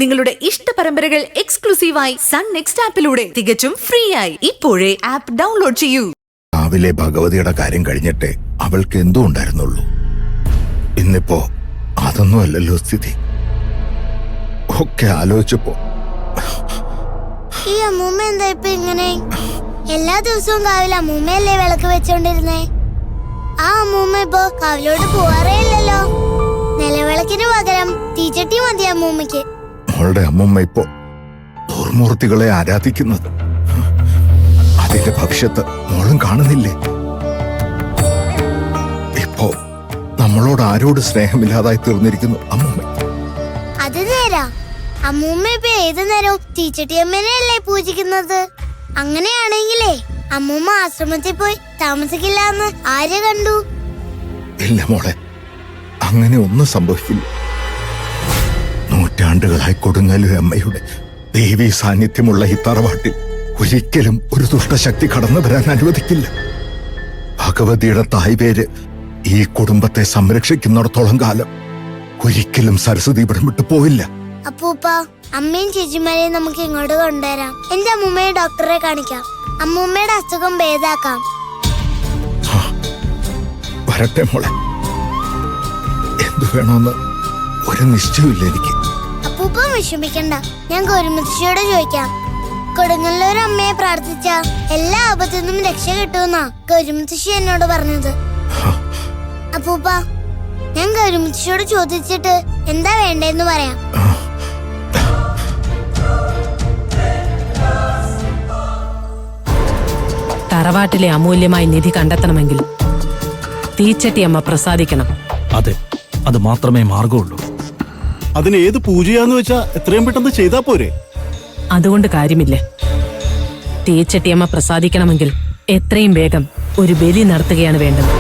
നിങ്ങളുടെ ഇഷ്ട പരമ്പരകൾ എക്സ്ക്ലൂസീവായി സൺ നെക്സ്റ്റ് ആപ്പിലൂടെ തികച്ചും ഫ്രീ ആയി ഇപ്പോഴേ ആപ്പ് ഡൗൺലോഡ് ചെയ്യൂ. രാവിലെ ഭഗവതിയുടെ കാര്യം കഴിഞ്ഞിട്ടേ അവൾക്ക് എന്തോ ഉണ്ടായിരുന്നുള്ളൂ. ഇന്നിപ്പോ അതൊന്നും അല്ലല്ലോ സ്ഥിതി. ഒക്കെ ആലോചിച്ചപ്പോ ഈ അമ്മൂമ്മ എന്താ ഇപ്പൊ ഇങ്ങനെ? എല്ലാ ദിവസവും കാവിലെ അമ്മൂമ്മയല്ലേ വിളക്ക് വെച്ചോണ്ടിരുന്നേ? ആ അമ്മൂമ്മ ഇപ്പൊ കാവിലോട്ട് പോവാറേ ഇല്ലല്ലോ. നിലവിളക്കിന് പകരം തീച്ചട്ടി മതി അമ്മൂമ്മയ്ക്ക്. മോളുടെ അമ്മൂമ്മ ഇപ്പോ ദുർമൂർത്തികളെ ആരാധിക്കുന്നത്. അതിന്റെ ഭവിഷ്യത്ത് മോളും കാണുന്നില്ലേ? ഇപ്പോ നമ്മളോട് ആരോട് സ്നേഹമില്ലാതായി തീർന്നിരിക്കുന്നു അമ്മൂമ്മ. അത് നേരാ. അമ്മൂമ്മ ഇപ്പൊ ഏതു നേരവും തീച്ചട്ടിയമ്മനെയല്ലേ പൂജിക്കുന്നത്. അങ്ങനെയാണെങ്കിലേ അമ്മൂമ്മ ആശ്രമത്തിൽ പോയി താമസിക്കില്ല ആര് കണ്ടു? ഇല്ല മോളെ, അങ്ങനെ ഒന്നും സംഭവിക്കില്ല. നൂറ്റാണ്ടുകളായി കൊടുങ്ങല്ലൂർ അമ്മയുടെ ദേവീ സാന്നിധ്യമുള്ള ഈ തറവാട്ടിൽ ഒരിക്കലും ഒരു ദുഷ്ടശക്തി കടന്നു വരാൻ അനുവദിക്കില്ല. ഭഗവതിയുടെ തായ് പേര് ഈ കുടുംബത്തെ സംരക്ഷിക്കുന്നിടത്തോളം കാലം ഒരിക്കലും സരസ്വതി ഇവിടം വിട്ടു പോയില്ല. അപ്പൂപ്പ, അമ്മയും ചേച്ചിമാരെയും നമുക്ക് ഇങ്ങോട്ട് കൊണ്ടുവരാം. എന്റെ അമ്മൂമ്മയെ ഡോക്ടറെ കാണിക്കാം. അമ്മൂമ്മയുടെ അസുഖം ഭേദാക്കാം. വരട്ടെ മോളെ. എന്തു വേണമെന്ന് ഒരു നിശ്ചയമില്ല എനിക്ക്. അപ്പൂപ്പ വിഷമിക്കണ്ട, ഞാൻ ഗൗരിമുത്തശ്ശിയോട് ചോദിക്കാം. കൊടുങ്ങല്ലൂർ അമ്മയെ പ്രാർത്ഥിച്ച എല്ലാ ആപത്തിൽ നിന്നും രക്ഷ കിട്ടുമെന്നാ ഗൗരിമുത്തശ്ശി എന്നോട് പറഞ്ഞത്. അപ്പൂപ്പ, ഞാൻ ഗൗരിമുത്തശ്ശിയോട് ചോദിച്ചിട്ട് എന്താ വേണ്ടെന്ന് പറയാം. തറവാട്ടിലെ അമൂല്യമായ നിധി കണ്ടെത്തണമെങ്കിൽ തീച്ചട്ടി അമ്മ പ്രസാദിക്കണം. അതെ, അത് മാത്രമേ മാർഗമുള്ളൂ. അതിന് ഏത് പൂജയാന്ന് വെച്ചാ എത്രയും പെട്ടെന്ന് ചെയ്താ പോരെ? അതുകൊണ്ട് കാര്യമില്ല. തീച്ചട്ടി അമ്മ പ്രസാദിക്കണമെങ്കിൽ എത്രയും വേഗം ഒരു ബലി നടത്തുകയാണ് വേണ്ടത്.